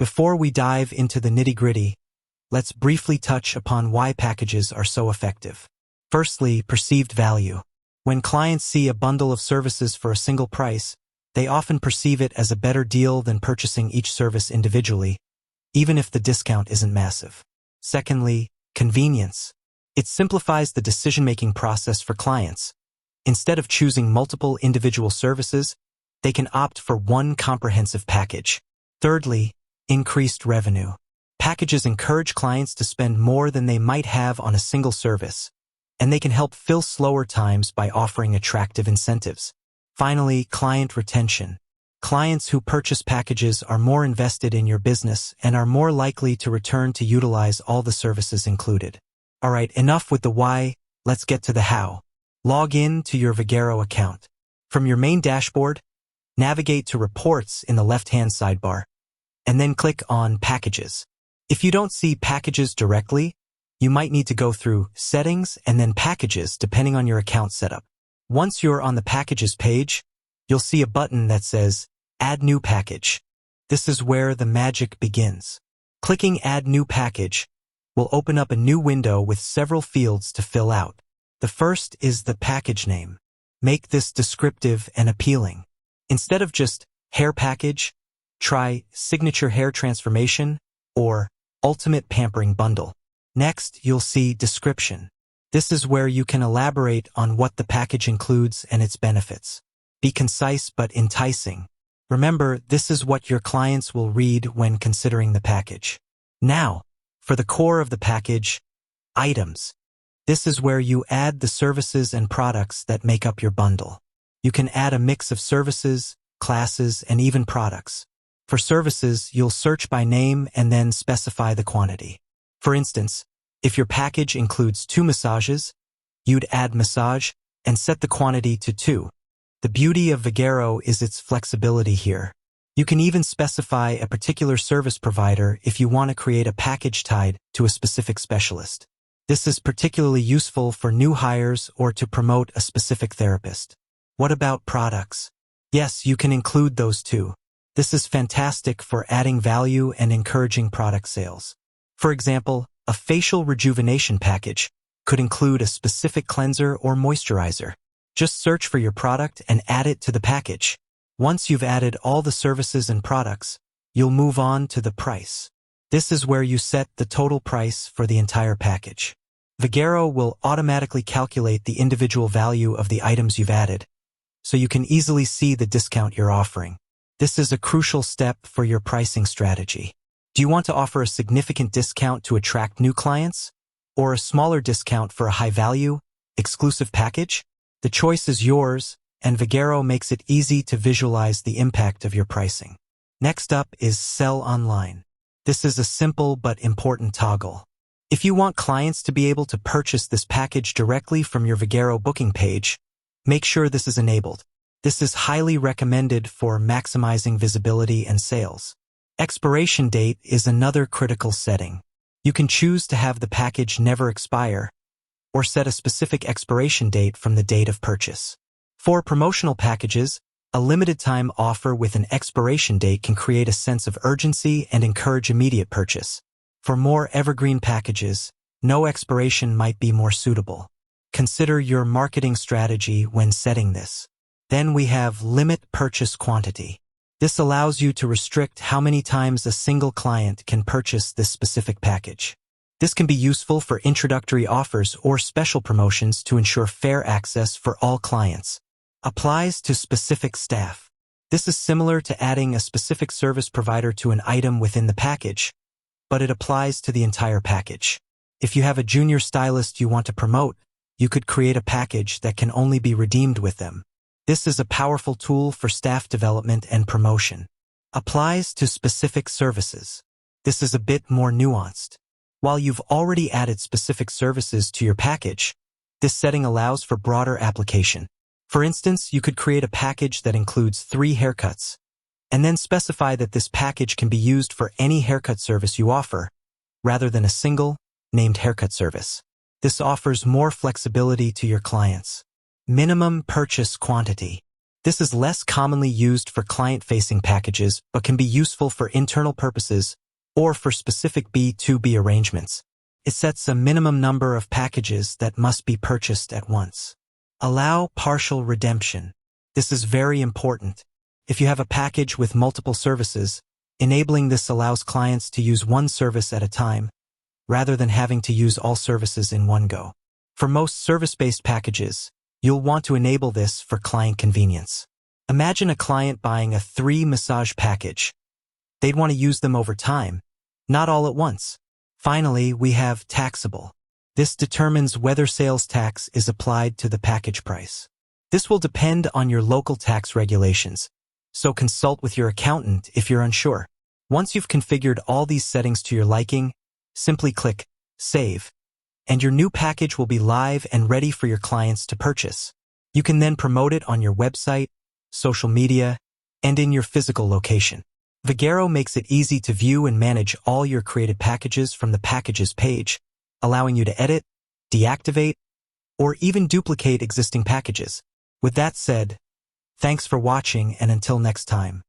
Before we dive into the nitty-gritty, let's briefly touch upon why packages are so effective. Firstly, perceived value. When clients see a bundle of services for a single price, they often perceive it as a better deal than purchasing each service individually, even if the discount isn't massive. Secondly, convenience. It simplifies the decision-making process for clients. Instead of choosing multiple individual services, they can opt for one comprehensive package. Thirdly, increased revenue. Packages encourage clients to spend more than they might have on a single service, and they can help fill slower times by offering attractive incentives. Finally, client retention. Clients who purchase packages are more invested in your business and are more likely to return to utilize all the services included. Alright, enough with the why, let's get to the how. Log in to your Vagaro account. From your main dashboard, navigate to Reports in the left-hand sidebar, and then click on Packages. If you don't see Packages directly, you might need to go through Settings and then Packages depending on your account setup. Once you're on the Packages page, you'll see a button that says Add New Package. This is where the magic begins. Clicking Add New Package will open up a new window with several fields to fill out. The first is the package name. Make this descriptive and appealing. Instead of just Hair Package, try Signature Hair Transformation or Ultimate Pampering Bundle. Next, you'll see Description. This is where you can elaborate on what the package includes and its benefits. Be concise but enticing. Remember, this is what your clients will read when considering the package. Now, for the core of the package, items. This is where you add the services and products that make up your bundle. You can add a mix of services, classes, and even products. For services, you'll search by name and then specify the quantity. For instance, if your package includes 2 massages, you'd add massage and set the quantity to 2. The beauty of Vagaro is its flexibility here. You can even specify a particular service provider if you want to create a package tied to a specific specialist. This is particularly useful for new hires or to promote a specific therapist. What about products? Yes, you can include those too. This is fantastic for adding value and encouraging product sales. For example, a facial rejuvenation package could include a specific cleanser or moisturizer. Just search for your product and add it to the package. Once you've added all the services and products, you'll move on to the price. This is where you set the total price for the entire package. Vagaro will automatically calculate the individual value of the items you've added, so you can easily see the discount you're offering. This is a crucial step for your pricing strategy. Do you want to offer a significant discount to attract new clients? Or a smaller discount for a high-value, exclusive package? The choice is yours, and Vagaro makes it easy to visualize the impact of your pricing. Next up is Sell Online. This is a simple but important toggle. If you want clients to be able to purchase this package directly from your Vagaro booking page, make sure this is enabled. This is highly recommended for maximizing visibility and sales. Expiration date is another critical setting. You can choose to have the package never expire, or set a specific expiration date from the date of purchase. For promotional packages, a limited-time offer with an expiration date can create a sense of urgency and encourage immediate purchase. For more evergreen packages, no expiration might be more suitable. Consider your marketing strategy when setting this. Then we have Limit Purchase Quantity. This allows you to restrict how many times a single client can purchase this specific package. This can be useful for introductory offers or special promotions to ensure fair access for all clients. Applies to specific staff. This is similar to adding a specific service provider to an item within the package, but it applies to the entire package. If you have a junior stylist you want to promote, you could create a package that can only be redeemed with them. This is a powerful tool for staff development and promotion. Applies to specific services. This is a bit more nuanced. While you've already added specific services to your package, this setting allows for broader application. For instance, you could create a package that includes 3 haircuts, and then specify that this package can be used for any haircut service you offer, rather than a single, named haircut service. This offers more flexibility to your clients. Minimum purchase quantity. This is less commonly used for client-facing packages, but can be useful for internal purposes or for specific B2B arrangements. It sets a minimum number of packages that must be purchased at once. Allow partial redemption. This is very important. If you have a package with multiple services, enabling this allows clients to use one service at a time, rather than having to use all services in one go. For most service-based packages, you'll want to enable this for client convenience. Imagine a client buying a 3-massage package. They'd want to use them over time, not all at once. Finally, we have taxable. This determines whether sales tax is applied to the package price. This will depend on your local tax regulations, so consult with your accountant if you're unsure. Once you've configured all these settings to your liking, simply click Save, and your new package will be live and ready for your clients to purchase. You can then promote it on your website, social media, and in your physical location. Vagaro makes it easy to view and manage all your created packages from the Packages page, allowing you to edit, deactivate, or even duplicate existing packages. With that said, thanks for watching, and until next time.